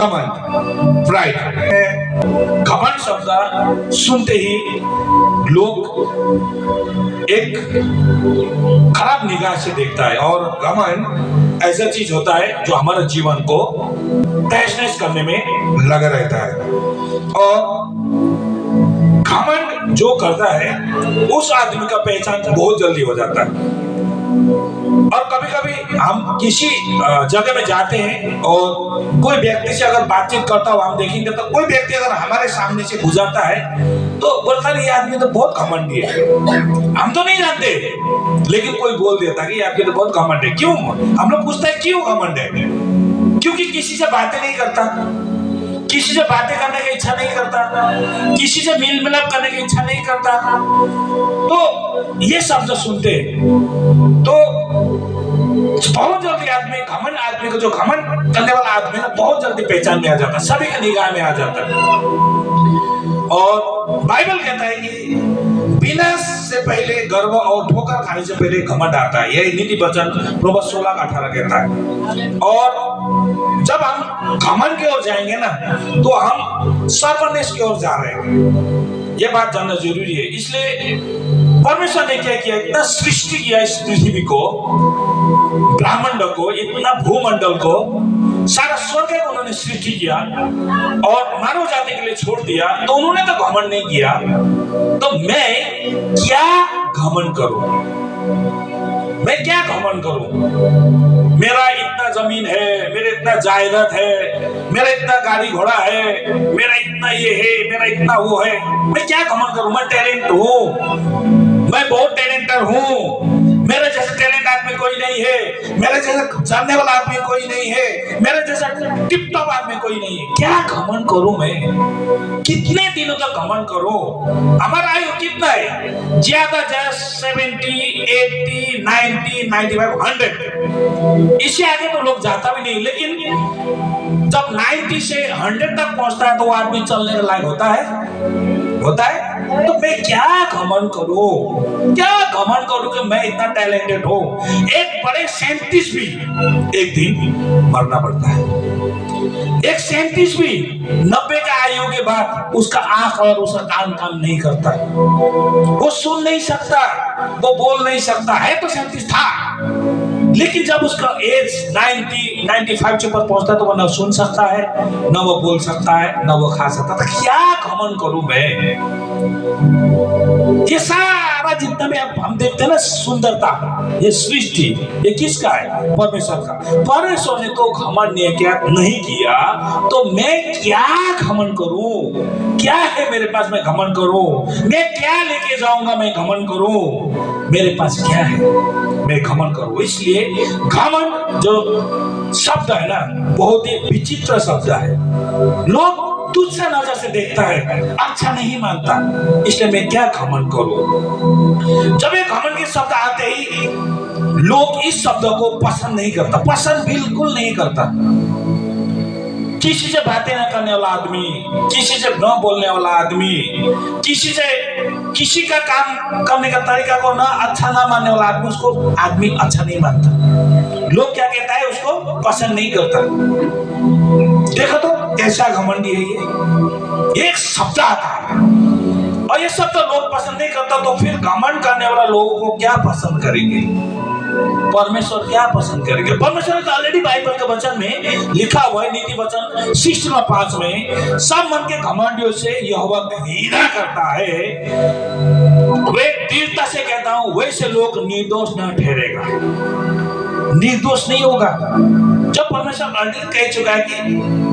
घमंड, प्राइड। घमंड शब्द सुनते ही लोग एक खराब निगाह से देखता है, और घमंड ऐसा चीज होता है जो हमारे जीवन को तहस नहस करने में लगा रहता है। और घमंड जो करता है उस आदमी का पहचान बहुत जल्दी हो जाता है। और कभी कभी हम किसी जगह में जाते हैं और कोई व्यक्ति से अगर बातचीत करता हुआ हम देखेंगे, तो कोई व्यक्ति अगर हमारे सामने से गुजरता है तो बोलता है ये आदमी तो बहुत घमंडी है। हम तो नहीं जानते, लेकिन कोई बोल देता कि ये आदमी तो बहुत घमंड है। क्यों? हम लोग पूछते हैं क्यों घमंड है? क्योंकि किसी से बातें नहीं करता, किसी से बातें करने की इच्छा नहीं करता, किसी से मिल मिलाप करने की इच्छा नहीं करता। तो ये शब्द सुनते तो बहुत जल्दी आदमी को, जो घमंड करने वाला आदमी ना, बहुत जल्दी पहचान में आ जाता है, सभी के निगाह में आ जाता है। और बाइबल कहता है कि विनाश से पहले गर्व और ठोकर खाने से पहले घमंड आता है। यह नीति वचन प्रोवर्ब्स 16:18 कहता है। और जब हम घमंड की ओर जाएंगे ना, तो हम सर्वनाश की ओर जा रहे हैं। यह बात जानना जरूरी है। इसलिए परमेश्वर ने क्या किया, इतना सृष्टि किया इस पृथ्वी को, ब्रह्मांड को, इतना भूमंडल को, सारा स्वर्ग को उन्होंने सृष्टि किया और मानव जाति के लिए छोड़ दिया। तो उन्होंने तो घमंड नहीं किया, तो मैं क्या घमंड करूं? मैं क्या घमंड करूं? मेरा इतना जमीन है, मेरे इतना जायदाद है, मेरा इतना गाड़ी घोड़ा है, मेरा इतना ये है, मेरा इतना वो है, मैं क्या घमंड करूं? मैं टैलेंट हूं, मैं बहुत टैलेंटेड हूं, मेरे जैसा टैलेंट आदमी कोई नहीं है, मेरे जैसा जानने वाला आदमी कोई नहीं है, मेरे जैसा टिप टॉप आदमी कोई नहीं है। क्या घमंड करूं मैं? कितने दिनों तक घमंड करूं? हमारा आयु कितना है? ज्यादा 70, 80, 90, 95, 100, इससे आगे तो लोग जाता भी नहीं। लेकिन जब 90 से 100 तक पहुंचता है तो वो आदमी चलने के लायक होता है। तो मैं क्या घमंड करूं? क्या घमंड करूं कि मैं इतना टैलेंटेड हूं? एक बड़े साइंटिस्ट भी एक दिन मरना पड़ता है। एक साइंटिस्ट भी 90 का आयु के बाद उसका आंख और उसका कान काम नहीं करता, वो सुन नहीं सकता, वो बोल नहीं सकता है, तो साइंटिस्ट था। लेकिन जब उसका एज 90, 95 के ऊपर पहुंचता तो वो न सुन सकता है, न वो बोल सकता है, न वो खा सकता। तो क्या घमंड करूं मैं? ये सारा जितना भी हम देखते हैं ना सुंदरता, ये सृष्टि, ये किसका है? परमेश्वर का। परमेश्वर ने तो घमंड नहीं किया, तो मैं क्या घमंड करूं? क्या है मेरे पास मैं घमंड करूं? मैं क्या लेके जाऊंगा मैं घमंड करूं? मेरे पास क्या है मैं घमंड करूं? इसलिए घमंड जो शब्द है ना, बहुत ही विचित्र शब्द है। लोग तुच्छ नजर से देखता है, अच्छा नहीं मानता, इसलिए मैं क्या घमंड करूं? जब ये घमंड के शब्द आते ही लोग इस शब्द को पसंद नहीं करता, पसंद बिल्कुल नहीं करता। किसी से बातें न करने वाला आदमी, किसी से न बोलने वाला आदमी, किसी का काम करने का तरीका को ना अच्छा ना मानने वाला आदमी, उसको आदमी अच्छा नहीं मानता। लोग क्या कहता है, उसको पसंद नहीं करता। देखो तो कैसा घमंडी है ये। एक शब्द आता है और ये शब्द लोग पसंद नहीं करता, तो फिर घमंड करने वाला लोगों को क्या पसंद करेंगे? परमेश्वर क्या पसंद करेंगे? परमेश्वर ने तो ऑलरेडी बाइबल के वचन में लिखा हुआ है, नीति वचन 6:5 में, सब मन के घमंडियों से यहोवा घृणा करता है। वे दृढ़ता से कहता हूं, वैसे लोग निर्दोष न ठहरेगा, निर्दोष नहीं होगा। जब परमेश्वर ऑलरेडी कह चुका है कि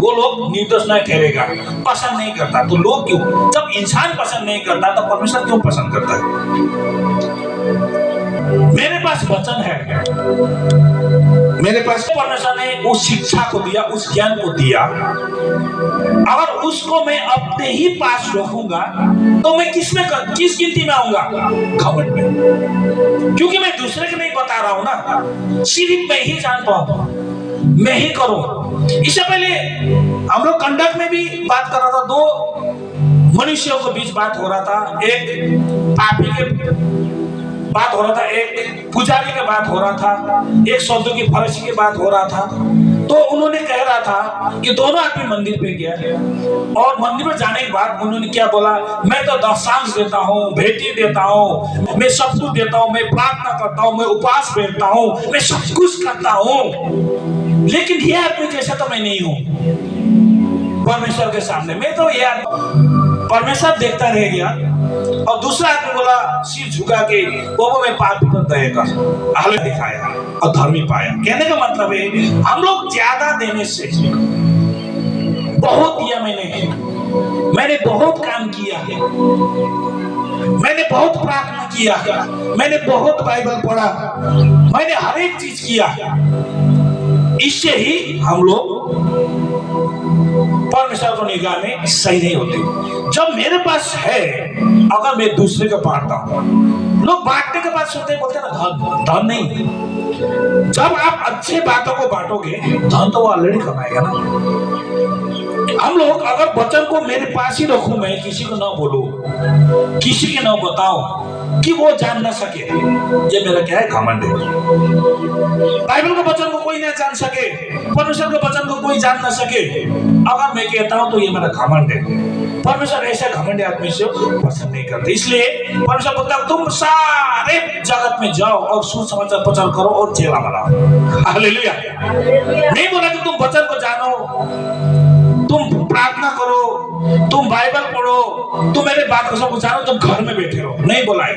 वो लोग निर्दोष नहीं ठहरेगा, पसंद नहीं करता, तो लोग क्यों? जब इंसान पसंद नहीं करता तो परमेश्वर क्यों पसंद करता है? मेरे पास वचन है, मेरे पास परमेश्वर ने उस शिक्षा को दिया, उस ज्ञान को दिया। अगर उसको मैं अपने ही पास रखूंगा तो मैं किस गिनती में आऊंगा? घमंड में। क्योंकि मैं दूसरे को नहीं बता रहा हूं ना, सिर्फ मैं ही जान पाऊं, मैं ही करूं। इससे पहले हम लोग कंडक्ट में भी बात कर रहा था, दो मनुष्यों के बीच बात हो रहा था, एक पापी के बात हो रहा था, एक पुजारी की बात हो रहा था, एक सौदों की फरीसी की बात हो रहा था। तो उन्होंने कह रहा था कि दोनों आदमी मंदिर पे गया और मंदिर में जाने के बाद उन्होंने क्या बोला, मैं तो दशांश देता हूँ, भेंटी देता हूँ, मैं सब कुछ देता हूँ, मैं प्रार्थना करता हूँ, मैं उपवास बैठता हूँ, मैं सब कुछ करता हूँ, लेकिन ये आदमी जैसा तो मैं नहीं हूँ परमेश्वर के सामने। मैं तो यार परमेश्वर देखता रह गया। और दूसरा आदमी बोला सिर झुका के, वो मैं पाप रहेगा, हालत दिखाया और धर्मी पाया। कहने का मतलब है हम लोग ज्यादा देने से, बहुत दिया मैंने बहुत काम किया, मैंने बहुत प्रार्थना किया, मैंने बहुत बाइबल पढ़ा, मैंने हर एक चीज किया, इससे ही हम लोग परमेश्वर को निगाह में सही नहीं होते। जब मेरे पास है, अगर मैं दूसरे को बांटता हूं, लोग बांटने के बाद सोचते बोलते हैं ना धन नहीं। जब आप अच्छे बातों को बांटोगे धन तो वो ऑलरेडी कमाएगा ना। हम लोग अगर वचन को मेरे पास ही रखूं, मैं किसी को ना बोलूं, किसी के ना बताऊं कि वो जान ना सके, ये मेरा क्या है, घमंड है। बाइबल के वचन को कोई ना जान सके, परमेश्वर के वचन को कोई जान ना सके, अगर मैं कहता हूं तो ये मेरा घमंड है। परमेश्वर ऐसा घमंड आदमी से पसंद नहीं करते। इसलिए परमेश्वर बोलता है तुम सारे जगत में जाओ और सुसमाचार प्रचार करो और चेला बनाओ। हालेलुया। नहीं बोला कि तुम वचन को जानो, तुम प्रार्थना करो, तुम बाइबल पढ़ो, तुम मेरे बात को सब जानो, तुम घर में बैठे रहो। नहीं बोला है,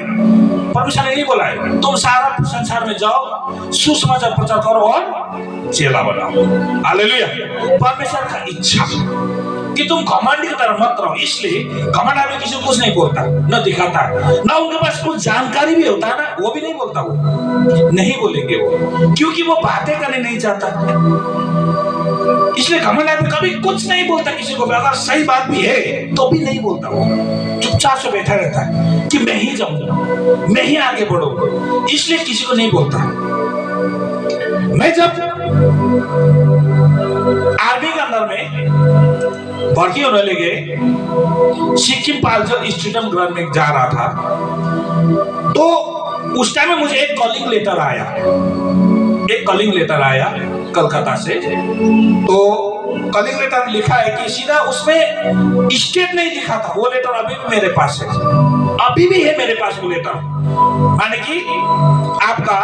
परमेश्वर ने नहीं बोला है। तुम सारा संसार में जाओ, सुसमाचार प्रचार करो और चेला बनाओ। हालेलुया। परमेश्वर का इच्छा कि तुम घमंड की तरह मत रहो। इसलिए घमंड आदमी किसी को कुछ नहीं बोलता, न दिखाता, ना उनके पास कुछ जानकारी भी होता है ना, वो भी नहीं बोलता, वो नहीं बोलेंगे वो, क्योंकि वो बातें करने नहीं चाहता। इसलिए घमंड आदमी कभी कुछ नहीं बोलता किसी को, अगर सही बात भी है तो भी नहीं बोलता, वो चुपचाप से बैठा रहता है कि मैं ही जाऊंगा, मैं ही आगे बढ़ूंगा, इसलिए किसी को नहीं बोलता। मैं जब आर्मी के अंदर में भर्ती होने लगे, सिक्किम पालजर स्टेडियम ग्राउंड में जा रहा था, तो उस टाइम में मुझे एक कॉलिंग लेटर आया कलकत्ता से। तो कॉलिंग लेटर लिखा है कि सीधा उसमें स्टेट नहीं लिखा था, वो लेटर अभी भी मेरे पास है, अभी भी है मेरे पास वो लेटर। माने कि आपका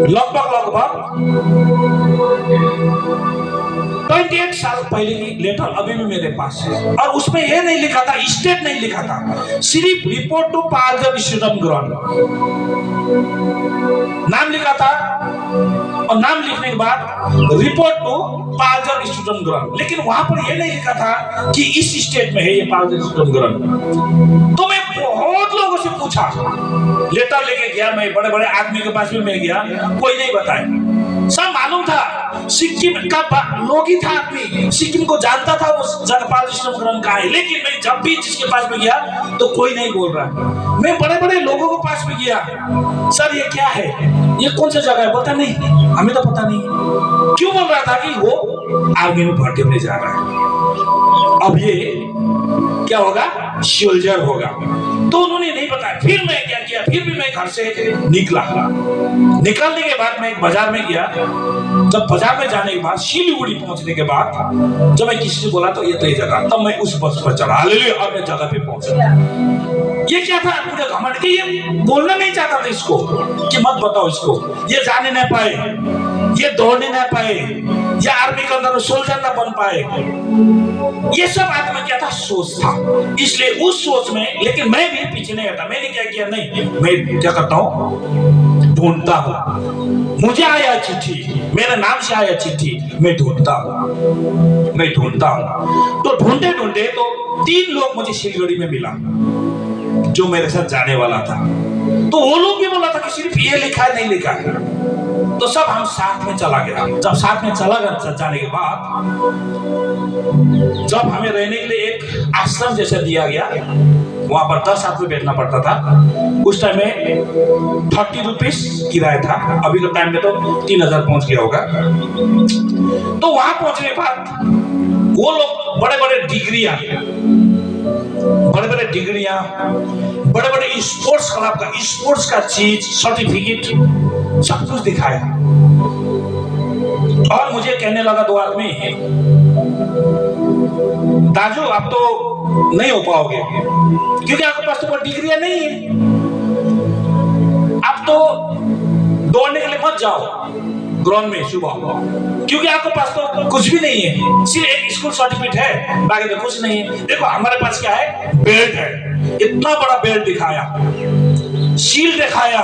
लगभग 28 साल पहले की लेटर अभी भी मेरे पास है, और उसमें यह नहीं लिखा था, स्टेट नहीं लिखा था, सिर्फ report to Paljor stadium ground नाम लिखा था, और नाम लिखने के बाद report to Paljor stadium ground, लेकिन वहां पर यह नहीं लिखा था कि इस स्टेट में है ये पालजर स्टेडियम ग्राउंड। तो मैं बहुत लोगों से पूछा, लेटर लेके गया, मैं बड़े बड़े आदमी के पास भी मैं गया, कोई नहीं बताया। सब मालूम था, सिक्किम का लोग ही था, आदमी सिक्किम को जानता था उस जगह पालजर स्टेडियम ग्राउंड कहाँ है, लेकिन मैं जब भी जिसके पास में गया तो कोई नहीं बोल रहा। मैं बड़े बड़े लोगों के पास में गया, सर ये क्या है, ये कौन सा जगह है, बोलता नहीं हमें तो पता नहीं। क्यों बोल रहा था कि वो आर्मी में भर्ती होने जा रहा है, अब ये क्या होगा, सोल्जर होगा। तो उन्होंने नहीं बताया। फिर मैं क्या किया, फिर भी मैं घर से निकलने के बाद मैं एक बाजार में गया। जब बाजार में जाने के बाद, सिलीगुड़ी पहुंचने के बाद जब मैं किसी से बोला तो ये तो ये जगह, तब मैं उस बस पर चढ़ा ले और मैं जगह पे पहुंचा। ये क्या था, पूरे घमंड के, ये बोलना नहीं चाहता था इसको कि मत बताओ इसको, ये जाने ना पाए, ये दौड़ने ना पाए, ये आर्मी के अंदर सोल्जर ना बन पाए। ये सब आदमी क्या था, सोच था। इसलिए उस सोच में, लेकिन मैं भी पीछे नहीं हटा। मैंने क्या किया, नहीं मैं क्या करता हूँ, ढूंढता हूँ। मुझे आया चिट्ठी, मेरे नाम से आया चिट्ठी, मैं ढूंढता हूँ। तो ढूंढते ढूंढते तो 3 लोग मुझे सिलीगुड़ी में मिला जो मेरे साथ जाने वाला था। तो वो लोग भी बोला था कि सिर्फ ये लिखा है, नहीं लिखा है। तो सब हम साथ में चला गया। जब साथ में चला गया जाने के बाद, जब हमें रहने के लिए एक आश्रम जैसा दिया गया, वहां पर 10 आदमी बैठना पड़ता था। उस टाइम में 30 रुपीज किराया था, अभी के टाइम में तो 3000 पहुंच गया होगा। तो वहां पहुंचने के बाद वो लोग बड़े बड़े डिग्रियां, बड़े बड़े स्पोर्ट्स क्लब का, स्पोर्ट्स का चीज, सर्टिफिकेट सब कुछ दिखाया। और मुझे कहने लगा दो आदमी, दाजू आप तो नहीं हो पाओगे क्योंकि आपके पास तो कोई डिग्रियां नहीं है, आप तो दौड़ने के लिए मत जाओ ग्राउंड में सुबह, क्योंकि आपके पास तो कुछ भी नहीं है, सिर्फ एक स्कूल सर्टिफिकेट है, बाकी तो कुछ नहीं है। देखो हमारे पास क्या है, बेल्ट है, इतना बड़ा बेल्ट दिखाया, शील्ड दिखाया,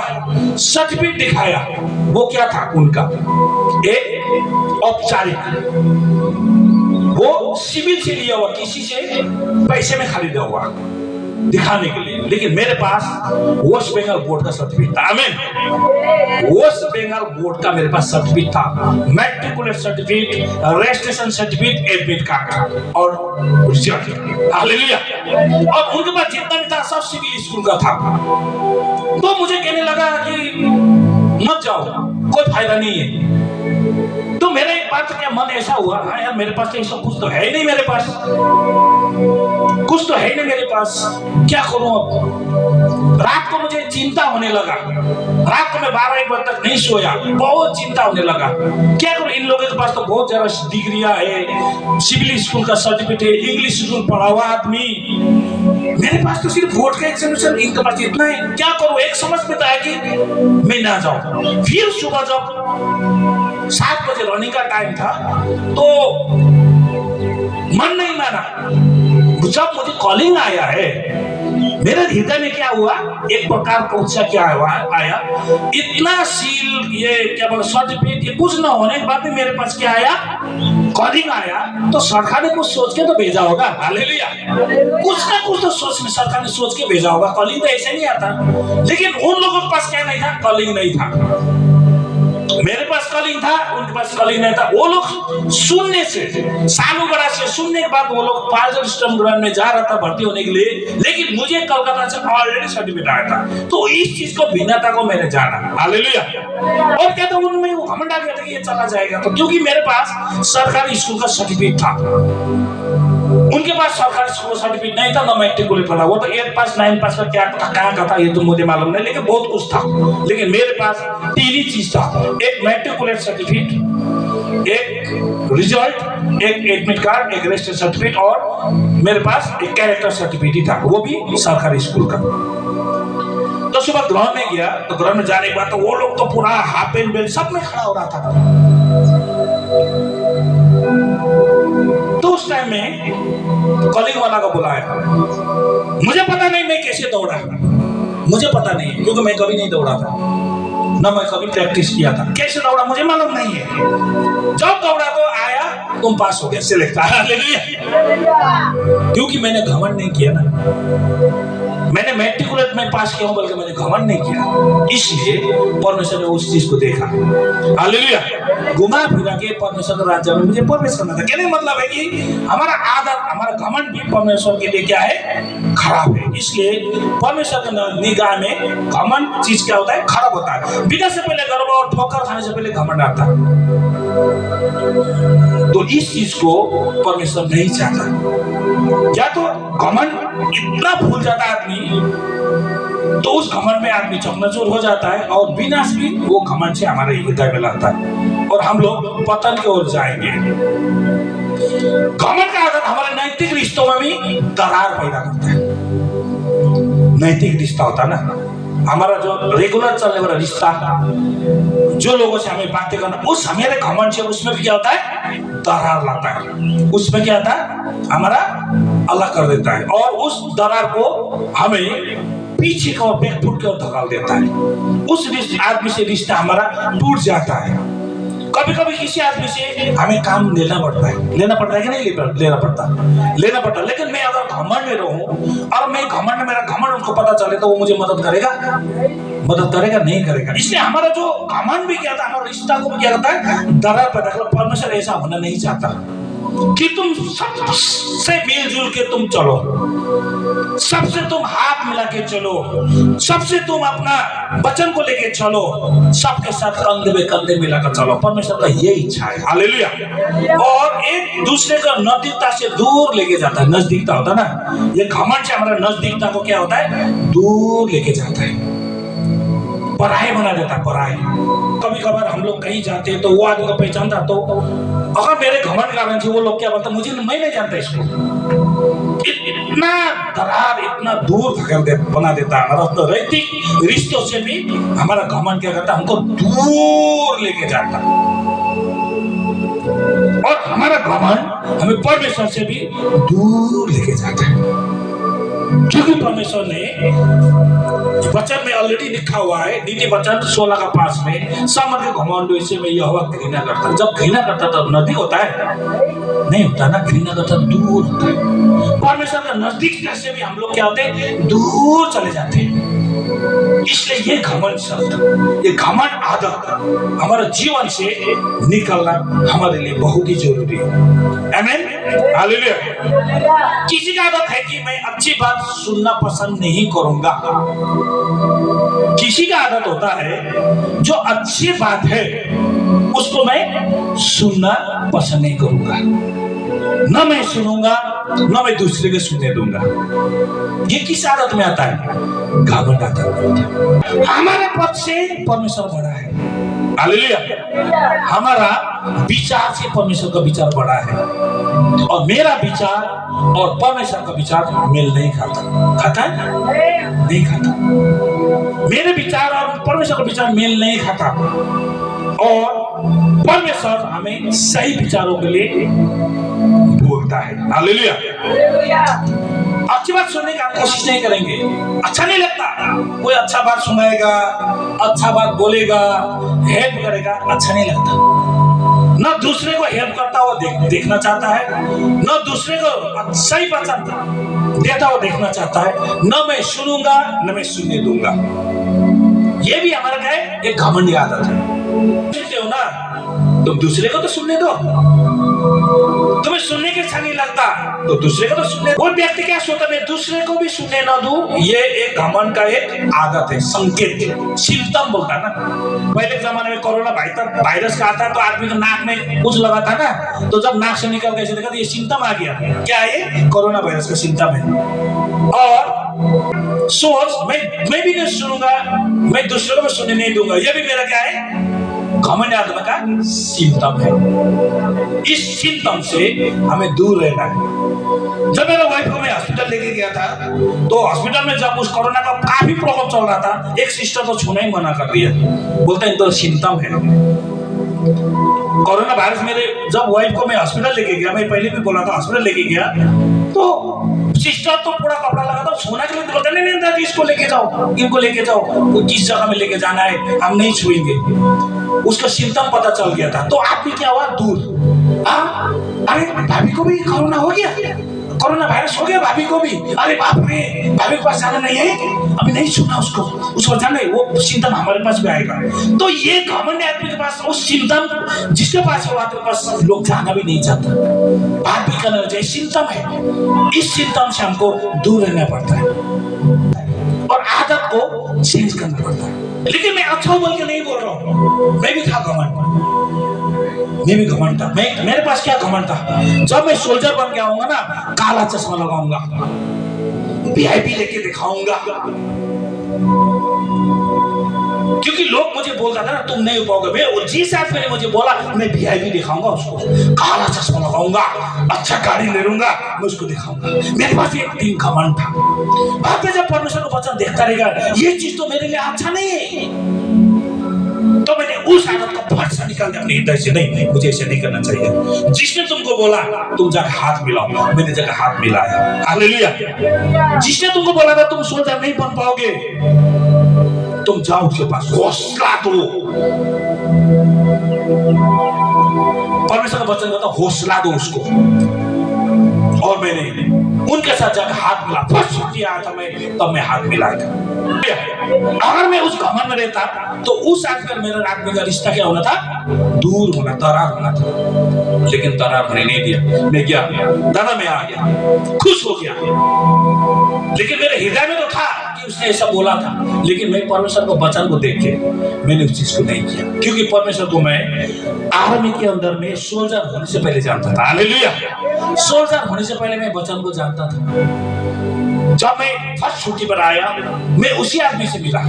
सर्टिफिकेट दिखाया। वो क्या था उनका, एक औपचारिक, वो सिविल से लिया हुआ, किसी से पैसे में खरीदा हुआ दिखाने के लिए। लेकिन मेरे पास वेस्ट बंगाल बोर्ड का सर्टिफिकेट था। आमीन। वेस्ट बंगाल बोर्ड का मेरे पास सर्टिफिकेट था, matriculate certificate, registration certificate, admit card और रिजल्ट। हालेलुया। और उनके पास जितना भी था सब सिविल स्कूल का था। तो मुझे कहने लगा कि मत जाओ, कोई फायदा नहीं है। तो मेरा एक बात क्या मन ऐसा हुआ, हाँ यार मेरे पास तो ये सब कुछ तो है ही नहीं, मेरे पास कुछ तो है नहीं मेरे पास, क्या करूं अब। रात को मुझे चिंता होने लगा, रात को मैं 12-1 बजे तक नहीं सोया, बहुत चिंता होने लगा, क्या करूं। इन लोगों के पास तो बहुत ज्यादा डिग्रियां है, सिविल स्कूल का सर्टिफिकेट है, इंग्लिश स्कूल पढ़ा हुआ आदमी, मेरे पास तो सिर्फ बोर्ड का एग्जामिनेशन, इनके पास इतना है, क्या करूं। एक समझ में तो आया कि मैं ना जाऊं। फिर सुबह जब 7 बजे रनिंग का टाइम था तो मन नहीं माना। जब मुझे कॉलिंग आया है, मेरे हृदय में क्या हुआ, एक प्रकार का उत्साह क्या आया, इतना सील, ये क्या बोले सर्टिफिकेट, ये कुछ ना होने के बाद में मेरे पास क्या आया, कॉलिंग आया। तो सरकार ने कुछ सोच के तो भेजा होगा। हालेलुया। कुछ ना कुछ तो सरकार ने सोच के भेजा होगा, कॉलिंग तो ऐसे नहीं आता। लेकिन उन लोगों के पास क्या नहीं था, कॉलिंग नहीं था। मेरे पास कॉलिंग था, उनके पास कॉलिंग नहीं था। वो लोग सुनने से, सालों बड़ा से सुनने के बाद वो लोग पार्जर स्टम ग्राउंड में जा रहा था भर्ती होने के लिए, लेकिन मुझे कलकत्ता से ऑलरेडी सर्टिफिकेट आया था। तो इस चीज को, भिन्नता को मैंने जाना। हालेलुया। और कहते उनमें वो घमंड आ गया था कि ये चला जाएगा, तो क्योंकि मेरे पास सरकारी स्कूल का सर्टिफिकेट था, उनके पास सरकारी स्कूल सर्टिफिकेट नहीं था, ना मैट्रिकुलेट वाला। वो तो 8 पास 9 पास का क्या था, कहाँ का था, ये तो मुझे मालूम नहीं, लेकिन बहुत कुछ था। लेकिन मेरे पास 3 ही चीज था, एक मैट्रिकुलेट सर्टिफिकेट, एक रिजल्ट, एक एडमिट कार्ड, एक रजिस्ट्रेशन सर्टिफिकेट, और मेरे पास एक कैरेक्टर सर्टिफिकेट था, वो भी सरकारी स्कूल का। तो सुबह ग्राउंड में गया, तो ग्राउंड में जाने के बाद तो वो लोग तो पूरा हाफ एंड बेल्ट सब में खड़ा हो रहा था। तो उस टाइम में कॉलिंग वाला को बुलाया। मुझे पता नहीं मैं कैसे दौड़ा, मुझे पता नहीं, क्योंकि मैं कभी नहीं दौड़ा था, ना मैं कभी प्रैक्टिस किया था। कैसे दौड़ा मुझे मालूम नहीं है। जब दौड़ा तो आया, तुम पास हो गया, सिलेक्ट। क्योंकि मैंने घमंड नहीं किया ना, मैंने मैट्रिकुलेट में पास किया हूं, बल्कि मैंने घमंड नहीं किया। इसलिए परमेश्वर ने उस चीज को देखा। हालेलुया। घुमा फिरा के परमेश्वर के राज्य में मुझे प्रवेश करना था। कहने मतलब है कि हमारा आदत, हमारा घमंड भी परमेश्वर के लिए क्या है, खराब है। इसलिए परमेश्वर के निगाह में घमंड चीज क्या होता है, खराब होता है। बिना से पहले गर्व और ठोकर खाने से पहले घमंड आता है। तो इस चीज को परमेश्वर नहीं चाहता। या तो घमंड इतना भूल जाता है आदमी, तो उस घमंड में आदमी चकनाचूर हो जाता है, और विनाश भी वो घमंड से हमारे हृदय में लाता है, और हम लोग पतन की ओर जाएंगे। घमंड का आदत हमारे नैतिक रिश्तों में भी दरार पैदा करता है। नैतिक रिश्ता होता है ना, हमारा जो रेगुलर चलने वाला रिश्ता, जो लोगों से हमें बातें करना, उस हमारे घमंड से उसमें भी क्या होता है, दरार लाता है। उसमें क्या होता है, हमारा अलग कर देता है, और उस दरार को हमें पीछे की ओर, बैकफुट की ओर धकेल देता है। उस आदमी से रिश्ता हमारा टूट जाता है। कभी कभी किसी आदमी से हमें काम लेना पड़ता है कि नहीं लेना पड़ता। लेकिन मैं अगर घमंड में रहूं, और मैं घमंड, मेरा घमंड उनको पता चले, तो वो मुझे मदद करेगा नहीं करेगा। इसलिए हमारा जो घमंड भी क्या था, हमारा रिश्ता को भी क्या करता है, दरार पैदा करता है। परमेश्वर ऐसा होना नहीं चाहता कि तुम सबसे मिलजुल के तुम चलो, सबसे तुम हाथ मिला के चलो, सबसे तुम अपना वचन को लेके चलो, सबके साथ कंधे में कंधे मिलाकर चलो। परमेश्वर का ये इच्छा है। हालेलुया। और एक दूसरे को नजदीकता से दूर लेके जाता है। नजदीकता होता है ना, ये घमंड से हमारा नजदीकता को क्या होता है, दूर लेके जाता है। पराये बना देता, पराये। कभी कभार हम लोग कहीं जाते तो वो आदमी को पहचानता, तो अगर मेरे घमंड कारण से वो लोग क्या बोलता, मुझे मैं नहीं जानता इसको, इतना दरार इतना दूर बना देता। तो नैतिक रिश्तों से भी हमारा घमंड क्या करता, हमको दूर लेके जाता। और हमारा घमंड हमें परमेश्वर से भी दूर लेके जाता है, क्योंकि परमेश्वर ने वचन में ऑलरेडी लिखा हुआ है, नीति वचन 16:5 में, सामर्थ के घमंड से मैं यहोवा घृणा करता। जब घृणा करता तब नजदीक होता है, नहीं होता ना, घृणा करता दूर होता है। परमेश्वर का नजदीक से भी हम लोग क्या होते हैं, दूर चले जाते हैं। इसलिए ये घमंड शब्द, ये घमंड आदत हमारे जीवन से निकलना हमारे लिए बहुत ही जरूरी है। आमीन, हालेलुया। किसी का आदत है कि मैं अच्छी बात सुनना पसंद नहीं करूंगा। किसी का आदत होता है जो अच्छी बात है उसको मैं सुनना पसंद नहीं करूंगा, न मैं सुनूंगा न मैं दूसरे को सुनने दूंगा। ये किस आदत में आता है, घमंड आदत में आता है। हमारे पद से परमेश्वर बड़ा है, हालेलुया। हमारा विचार से परमेश्वर का विचार बड़ा है, और मेरा विचार और परमेश्वर का विचार मेल नहीं खाता। खाता है? नहीं खाता। मेरे विचार और परमेश्वर का विचार मेल नहीं खाता, और परमेश्वर हमें सही विचारों के लिए बोलता है, हालेलुया। अच्छी बात सुनने की आप कोशिश नहीं करेंगे, अच्छा नहीं लगता। कोई अच्छा बात सुनाएगा, अच्छा बात बोलेगा, हेल्प करेगा, अच्छा नहीं लगता। न दूसरे को हेल्प करता हुआ देखना चाहता है, न दूसरे को सही वचन देता हुआ देखना चाहता है। न मैं सुनूंगा न मैं सुनने दूंगा। ये भी हमारा क्या है, एक घमंडी आदत है। सुनते हो ना, तुम दूसरे को तो सुनने दो। तुम्हें सुनने के अच्छा नहीं लगता तो दूसरे को तो सुनने। वो व्यक्ति क्या सोचता, मैं दूसरे को भी सुनने ना दूं। ये एक घमंड का एक आदत है, संकेत, सिम्टम बोलता है ना। पहले के जमाने में कोरोना वायरस का आता तो आदमी को नाक में कुछ लगा था ना, तो जब नाक से निकल के देखा तो ये सिम्टम आ गया। क्या है, कोरोना वायरस का सिम्टम है। और सोच मैं भी नहीं सुनूंगा, मैं दूसरे को भी सुनने नहीं दूंगा। ये भी मेरा क्या है, घमंड आत्मा का सिम्टम है। इस सिम्टम से हमें दूर रहना है। जब मेरा वाइफ को मैं हॉस्पिटल लेके गया था, तो हॉस्पिटल में जब उस कोरोना का काफी प्रकोप चल रहा था, एक सिस्टर तो छूना ही मना कर दिया, बोलते हैं तो सिम्टम है कोरोना वायरस। मेरे जब वाइफ को मैं हॉस्पिटल लेके गया, मैं पहले भी बोला था, हॉस्पिटल लेके गया तो सिस्टर तो पूरा कपड़ा लगा था, सोना के लिए तो बोलते नहीं दादी इसको लेके जाओ, इनको लेके जाओ, वो किस जगह में लेके जाना है हम नहीं छुएंगे। उसका सिम्टम पता चल गया था, तो आदमी क्या हुआ, दूर। अरे भाभी को भी कोरोना हो गया, कोरोना वायरस हो गया भाभी को भी। अरे बाप रे, भाभी के पास जाना नहीं है, अभी नहीं छूना उसको जाना है, वो सिम्टम हमारे पास भी आएगा। तो ये घमंड आदमी के पास वो सिम्टम जिसके पास है, आपके पास लोग जाना भी नहीं चाहता, बात भी करना चाहिए। सिम्टम है, इस सिम्टम से हमको दूर रहना पड़ता है और आदत को चेंज करना पड़ता है। लेकिन मैं अच्छा बोल के नहीं बोल रहा हूँ, मैं भी था घमंड, मैं भी घमंड था। मेरे पास क्या घमंड था, जब मैं सोल्जर बन के आऊंगा ना, काला चश्मा लगाऊंगा, वीआईपी लेके दिखाऊंगा, क्योंकि लोग मुझे बोलता था ना तुम नहीं हो पाओगे। मैं जिस आदमी ने मुझे बोला मैं वीआईपी दिखाऊंगा उसको, काला चश्मा लगाऊंगा, अच्छा गाड़ी ले लूंगा, मैं उसको दिखाऊंगा। मेरे पास एक दिन घमंड था। बाद में जब परमेश्वर को वचन देखता रहेगा, ये चीज तो मेरे लिए अच्छा नहीं है, तो मैंने उस आदत को फट से निकाल दिया अपने हृदय से। नहीं, मुझे ऐसे नहीं करना चाहिए। जिसने तुमको बोला तुम जाकर हाथ मिलाओ, मैंने जाकर हाथ मिलाया, हालेलुया। जिसने तुमको बोला था तुम सोल्जर नहीं बन पाओगे, तुम जाओ उसके पास, हौसला दो। परमेश्वर का वचन कहता हौसला दो उसको। और मैंने उनके साथ जाकर हाथ मिला, फर्स्ट छुट्टी आया था मैं, तब मैं हाथ मिलाया था। अगर मैं उस घमंड में रहता तो उस आदमी मेरा आदमी का रिश्ता क्या होना था, दूर होना, दरार होना था। लेकिन दरार होने नहीं दिया। मैं गया, दादा मैं आ गया, खुश हो गया। लेकिन मेरे हृदय में तो था कि उसने ऐसा बोला था, लेकिन मैं परमेश्वर को वचन को देख के मैंने उस चीज को नहीं किया, क्योंकि परमेश्वर को मैं आर्मी के अंदर में सोल्जर होने से पहले जानता था, हालेलुया। सोल्जर होने से पहले मैं वचन को जानता था। जब मैं फर्स्ट छुट्टी पर आया, मैं उसी आदमी से मिला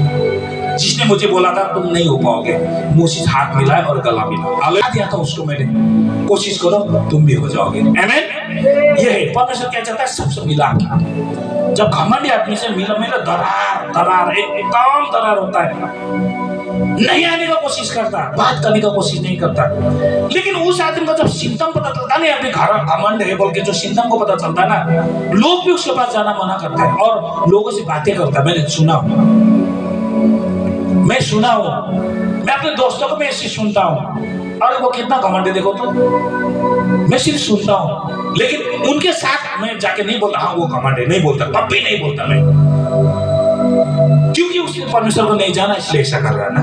जिसने मुझे बोला था तुम नहीं हो पाओगे, मुझसे हाथ मिलाए और गला मिला, आला दिया था उसको मैंने, कोशिश करो तुम भी हो जाओगे। आमीन। ये है परमेश्वर क्या चाहता है, सबसे मिला के। जब घमंडी आदमी से मिला दरार एकदम दरार होता है, नहीं आने का कोशिश करता, बात करने का कोशिश नहीं करता। लेकिन उस आदमी को जब सिम्टम पता चलता नहीं अभी घमंड है बोल के, जो सिम्टम को पता चलता ना, लोग भी उसके पास जाना मना करता है और लोगों से बातें करता है। मैंने सुना हूं, मैं अपने दोस्तों को मैं ऐसे सुनता हूँ, अरे वो कितना घमंड है देखो तो, मैं सिर्फ सुनता हूँ, लेकिन उनके साथ मैं जाके नहीं बोलता हाँ वो घमंड है, नहीं बोलता, कभी नहीं बोलता मैं, क्योंकि उसने परमेश्वर को नहीं जाना इसलिए ऐसा कर रहा है ना।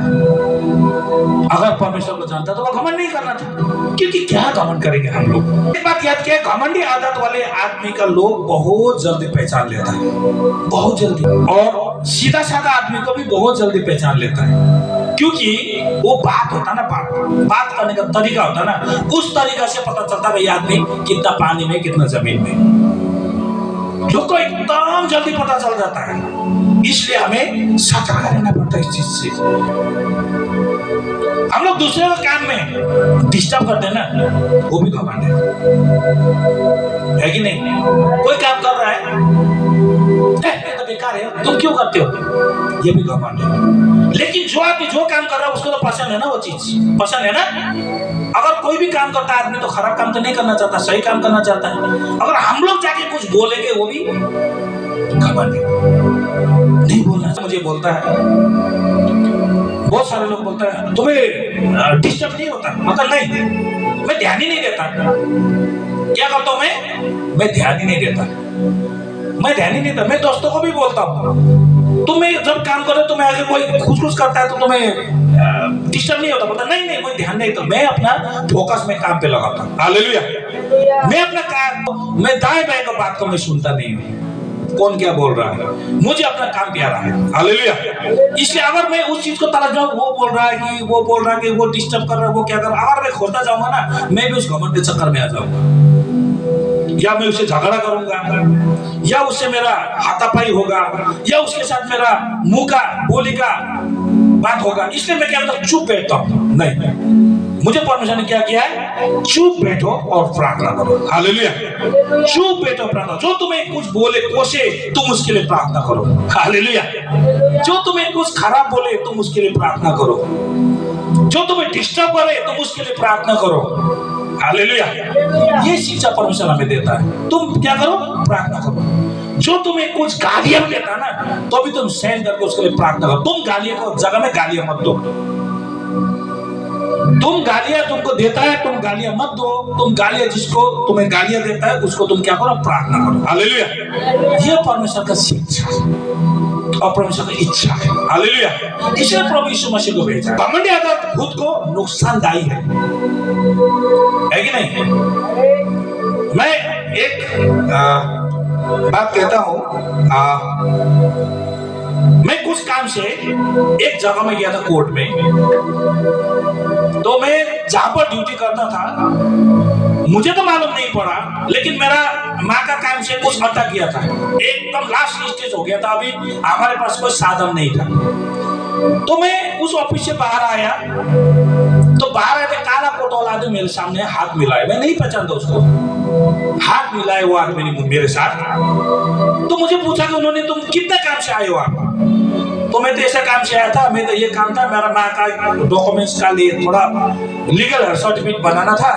अगर परमेश्वर को जानता तो वो घमंड नहीं करना था, क्योंकि क्या घमंड करेंगे हम लोग। एक बात याद किया, घमंडी आदत वाले आदमी का लोग बहुत जल्दी पहचान लेता है, बहुत जल्दी, और सीधा साधा आदमी को भी बहुत जल्दी पहचान लेता है, क्योंकि वो बात होता ना, बात करने का तरीका होता ना, उस तरीका से पता चलता है ये आदमी कितना पानी में कितना जमीन में, लोग को एकदम जल्दी पता चल जाता है। इसलिए हमें सतर्क रहना पड़ता है इस चीज से। हम लोग दूसरे के काम में डिस्टर्ब करते हैं ना, वो भी घमंड है कि नहीं? कोई काम कर रहा है तो बेकार है, तुम क्यों करते हो, ये भी घमंड है। लेकिन जो आदमी जो काम कर रहा है उसको तो पसंद है ना, वो चीज पसंद है ना। अगर कोई भी काम करता है आदमी तो खराब काम तो नहीं करना चाहता, सही काम करना चाहता है। अगर हम लोग जाके कुछ बोलेंगे वो भी घमंड है, नहीं बोलना। मुझे बोलता है, बहुत सारे लोग बोलते हैं तुम्हें डिस्टर्ब नहीं होता, मतलब नहीं, मैं ध्यान ही नहीं देता। क्या करता हूं मैं ध्यान ही नहीं देता, मैं दोस्तों को भी बोलता हूँ तुम्हें जब काम करो तुम्हें अगर कोई खुश करता है तो तुम्हें डिस्टर्ब नहीं होता, बोलता नहीं मैं ध्यान नहीं देता, मैं अपना फोकस में काम पे लगाता हूँ। हालेलुया। मैं अपना काम, मैं दाएं बाएं का बात को मैं सुनता नहीं हूँ, कौन क्या बोल रहा है, मुझे अपना काम प्यारा है। हालेलुया। इसलिए अगर मैं उस चीज को तलाश जाऊं, वो बोल रहा है कि वो डिस्टर्ब कर रहा है, वो क्या कर रहा है, अगर मैं खोजता जाऊंगा ना, मैं भी उस घमंड के चक्कर में आ जाऊंगा, या मैं उससे झगड़ा करूंगा, या उससे मेरा हाथापाई होगा, या उसके साथ मेरा मुंह का बोली का बात होगा। इसलिए मैं क्या करता, चुप बैठता हूं। नहीं, मुझे परमेश्वर ने क्या किया है, चुप बैठो और प्रार्थना करो। हालेलुया। चुप बैठो, प्रार्थना, जो तुम्हें कुछ बोले कोसे तुम उसके लिए प्रार्थना करो। हालेलुया। जो तुम्हें कुछ खराब बोले तुम उसके लिए प्रार्थना करो, जो तुम्हें डिस्टर्ब करे तुम उसके लिए प्रार्थना करो। हालेलुया। ये शिक्षा परमेश्वर हमें देता है, तुम क्या करो, प्रार्थना करो। जो तुम्हें कुछ गालियां देता है ना, तो भी तुम सहन करके उसके लिए प्रार्थना करो। तुम गालियां को जगह में गालियां मत दो, तुम गालियां तुमको देता है तुम गालियां मत दो, तुम गालियां जिसको तुम्हें गालियां देता है उसको तुम क्या करो, प्रार्थना करो। हालेलुया। ये परमेश्वर का शिक्षा और परमेश्वर की इच्छा है। हालेलुया। इसलिए प्रभु यीशु मसीह को भेजा। घमंडी आदत खुद को नुकसानदायी है कि नहीं? मैं एक बात कहता हूं, मैं कुछ काम से एक जगह में गया था, कोर्ट में, तो मैं जहां पर ड्यूटी करता था मुझे तो मालूम नहीं पड़ा, लेकिन मेरा माँ का काम से कुछ अटक गया था, एकदम लास्ट स्टेज हो गया था, अभी हमारे पास कोई साधन नहीं था। तो मैं उस ऑफिस से बाहर आया, तो बाहर आए काला कोट वाला आदमी मेरे सामने हाथ मिलाए, मैं नहीं पहचानता उसको, हाथ मिलाए वो आदमी मेरे साथ। तो मुझे पूछा कि उन्होंने तुम कितने काम से आए हो आप? तो मैं तो ऐसा काम से आया था, मैं तो ये काम था, मेरा माँ का डॉक्यूमेंट्स का लिए थोड़ा लीगल सर्टिफिकेट बनाना था।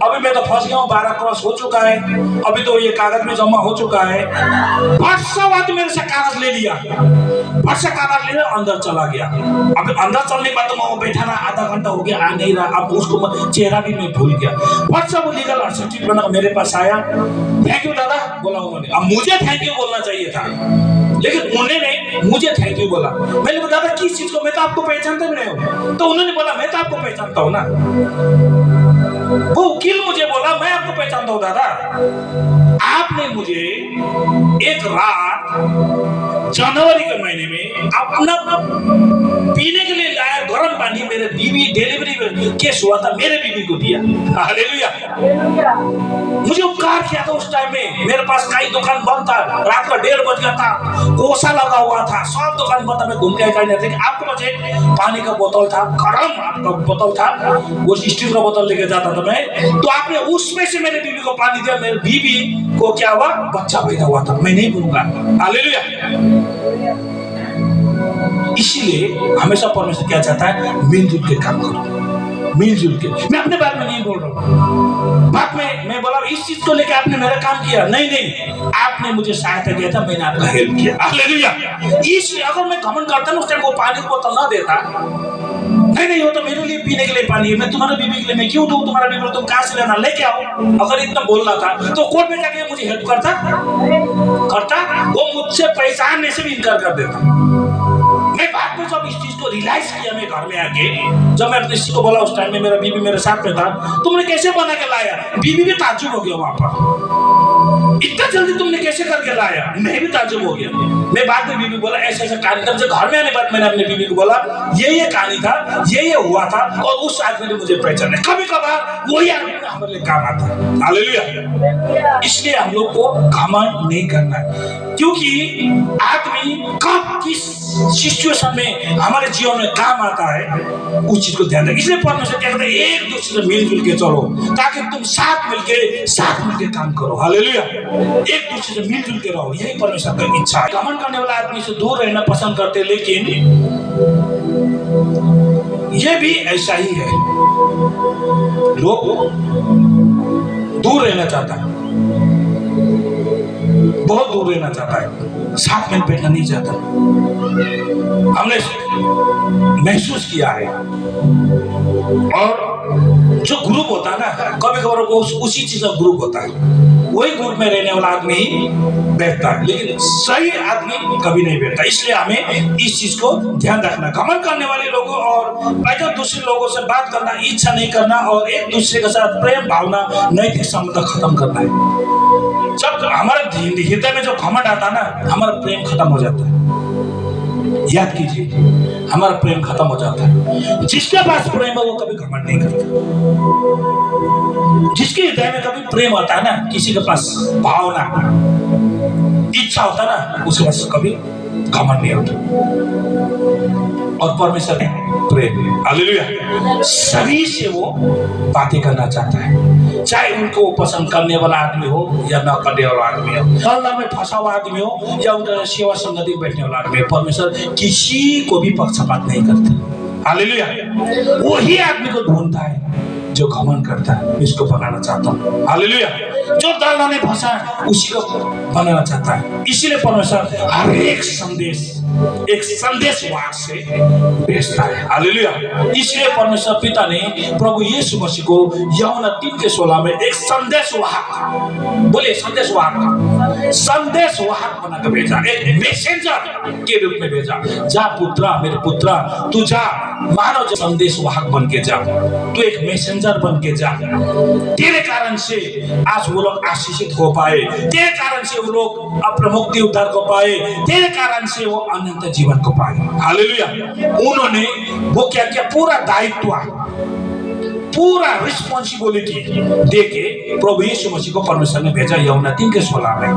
अभी मैं तो फंस गया हूँ, 12 क्रॉस हो चुका है, अभी तो ये कागज में जमा हो चुका है। 500 आदमी मेरे से कागज ले लिया, 500 कागज ले अंदर चला गया। अब अंदर चलने के बाद तो मैं बैठा रहा, आधा घंटा हो गया, आ नहीं रहा। अब उसको चेहरा भी मैं भूल गया। 500 वो लीगल सर्टिफिकेट बना मेरे पास आया, थैंक यू दादा बोला उन्होंने। अब मुझे थैंक यू बोलना चाहिए था, लेकिन उन्होंने मुझे थैंक यू बोला। मैंने बोला दादा किस चीज को, मैं तो आपको पहचानता भी नहीं हूँ। तो उन्होंने बोला मैं तो आपको पहचानता हूँ ना। वो वकील मुझे बोला मैं आपको पहचानता हूँ दादा, आपने मुझे एक रात जनवरी के महीने में अपना पीने के लिए लाया गर्म पानी मेरे बीवी डिलीवरी केस हुआ था, मेरे बीवी को दिया। हालेलुया। मुझे उपकार किया था। उस टाइम में मेरे पास कई दुकान बंद था, रात का 1:30 बज गया था, कोसा लगा हुआ था, सब दुकान बंद था। मैं घूम के लेकिन आपके पास एक पानी का बोतल था, गर्म आपका बोतल था, वो स्टील का बोतल लेके जाता था मैं, तो आपने उसमें से मेरे बीवी को पानी दिया। मेरे बीवी को क्या हुआ, बच्चा पैदा हुआ था। मैं नहीं भूलूंगा। हालेलुया। इसीलिए हमेशा परमेश्वर क्या चाहता है, मिलजुल के काम करो, मिलजुल के। मैं अपने बारे में नहीं बोल रहा हूँ, बात में मैं बोला इस चीज को लेकर आपने मेरा काम किया, नहीं, आपने मुझे सहायता किया था, मैंने आपका हेल्प किया। हालेलुया। इसलिए अगर मैं घमंड करता ना उस टाइम, वो पानी को बोतल ना देता, नहीं, वो तो मेरे लिए पीने के लिए पानी है, मैं तुम्हारे बीवी के लिए मैं क्यों दूं, तुम्हारा बीवी तुम कहां से लेना, लेके आओ। अगर इतना बोलना था तो कोर्ट में जाके मुझे हेल्प करता, वो मुझसे पहचानने से भी इनकार कर देता। मैं बाद में जब इस चीज को रियलाइज किया, मैं घर में आके जब मैं अपने को बोला, उस टाइम में मेरा बीवी मेरे साथ में था, तुमने कैसे बना के लाया, बीवी भी ताज्जुब हो गया वहां पर, इतना जल्दी तुमने कैसे करके लाया, मैं भी ताज्जुब हो गया। मैं बाद में बीवी बोला ऐसे कहानी था, घर में आने बाद मैंने अपने बीवी को बोला ये कहानी था, ये हुआ था, और उस आदमी ने मुझे पहचाना। कभी कभार वही आदमी हमारे लिए काम आता है। हालेलुया। इसलिए हम लोग को घमंड नहीं करना है, क्योंकि आदमी कब किस सिचुएशन में हमारे जीवन में काम आता है उस चीज को ध्यान रखें। इसलिए परमेश्वर क्या कहता है, एक दूसरे से मिलजुल के चलो, ताकि तुम साथ मिलके काम करो। हालेलुया। एक दूसरे से मिलजुल के रहो, यही परमेश्वर की इच्छा है। घमंड करने वाला आदमी से दूर रहना पसंद करते, लेकिन ये भी ऐसा ही है, लोग दूर रहना चाहता है, बहुत दूर रहना चाहता है, साथ में बैठना नहीं चाहता। हमने महसूस किया है, और जो ग्रुप होता है ना, कभी कभार वो उसी चीज का ग्रुप होता है, वही ग्रुप में रहने वाला आदमी बैठता है, लेकिन सही आदमी कभी नहीं बैठता। इसलिए हमें इस चीज को ध्यान रखना। घमंड करने वाले लोगों और दूसरे लोगों से बात करना, इच्छा नहीं करना, और एक दूसरे के साथ प्रेम भावना, नैतिक संबंध खत्म करना है। जब हमारे हृदय में जो घमंड आता है ना, हमारा प्रेम खत्म हो जाता है। याद कीजिए, हमारा प्रेम खत्म हो जाता है। जिसके पास प्रेम है वो कभी घमंड नहीं करता। जिसके हृदय में कभी प्रेम होता है ना, किसी के पास भावना, इच्छा होता है ना, उसके पास कभी घमंड नहीं होता। और परमेश्वर प्रेम, हालेलुया, सभी से वो बातें करना चाहता है, चाहे उनको पसंद करने वाला आदमी हो या न करने वाला आदमी हो, अल्लाह में फंसा हुआ आदमी हो या उनका सेवा संगति बैठने वाला आदमी हो, परमेश्वर किसी को भी पक्षपात नहीं करता। हालेलुया। वही आदमी को ढूंढता है जो घमंड करता है, इसको बनाना चाहता हूँ। हालेलुया। जो दलदल में फंसा है उसी को बनाना चाहता है। इसीलिए परमेश्वर हर एक संदेश वाहक से भेजता है। हालेलुया। इसलिए परमेश्वर पिता ने प्रभु यीशु मसीह को यूहन्ना 3:16 में एक संदेश वाहक, बोले संदेश वाहक बना कर भेजा, एक मैसेंजर के रूप में भेजा। जा पुत्रा, मेरे पुत्रा, तू जा, मानव संदेश वाहक बन के जा, तू एक मैसेंजर बन के जा। तेरे कारण से आज वो लोग आशीषित हो पाए, तेरे कारण से वो लोग अपना मुक्ति उद्धार को पाए, तेरे कारण से वो अनंत जीवन को पाए। हालेलुया। उन्होंने वो क्या किया, पूरा दायित्व, पूरा रिस्पॉन्सिबिलिटी देके प्रभु यीशु मसीह को परमेश्वर ने भेजा यूहन्ना 3:16 में।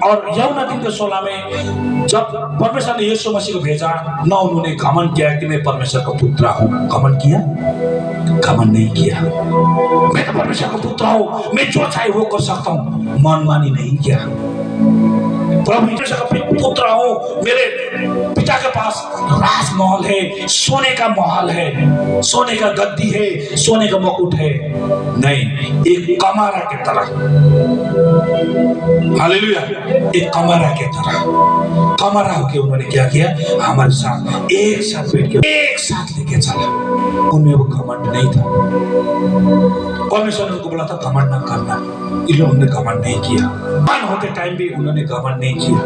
और यूहन्ना 3:16 में जब परमेश्वर ने यीशु मसीह को भेजा, ना उन्होंने घमंड किया कि मैं परमेश्वर का पुत्र हूँ। घमंड किया? घमंड नहीं किया। मैं तो परमेश्वर का पुत्र हूँ, मैं जो चाहे वो कर सकता हूँ, मनमानी नहीं किया। प्रभु यीशु का पुत्र हूँ, मेरे पिता के पास राजमहल है, सोने का महल है, सोने का गद्दी है, सोने का मुकुट है। नहीं, एक कमारा के तरह। हालेलुया। एक कमारा के तरह, कमारा होके उन्होंने क्या किया, हमारे साथ एक साथ बैठ के एक साथ लेके चला। उनमें वो घमंड नहीं था। परमेश्वर ने उनको बोला था घमंड ना करना, इन्होंने घमंड नहीं किया। मन होते टाइम भी उन्होंने घमंड नहीं किया।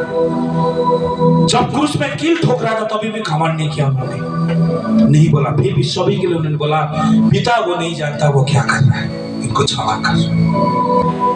जब क्रूस में कील ठोक रहा था तभी भी घमंड नहीं किया उन्होंने, नहीं बोला। फिर भी सभी के लिए उन्होंने बोला, पिता वो नहीं जानता वो क्या कर रहा है, इनको क्षमा कर।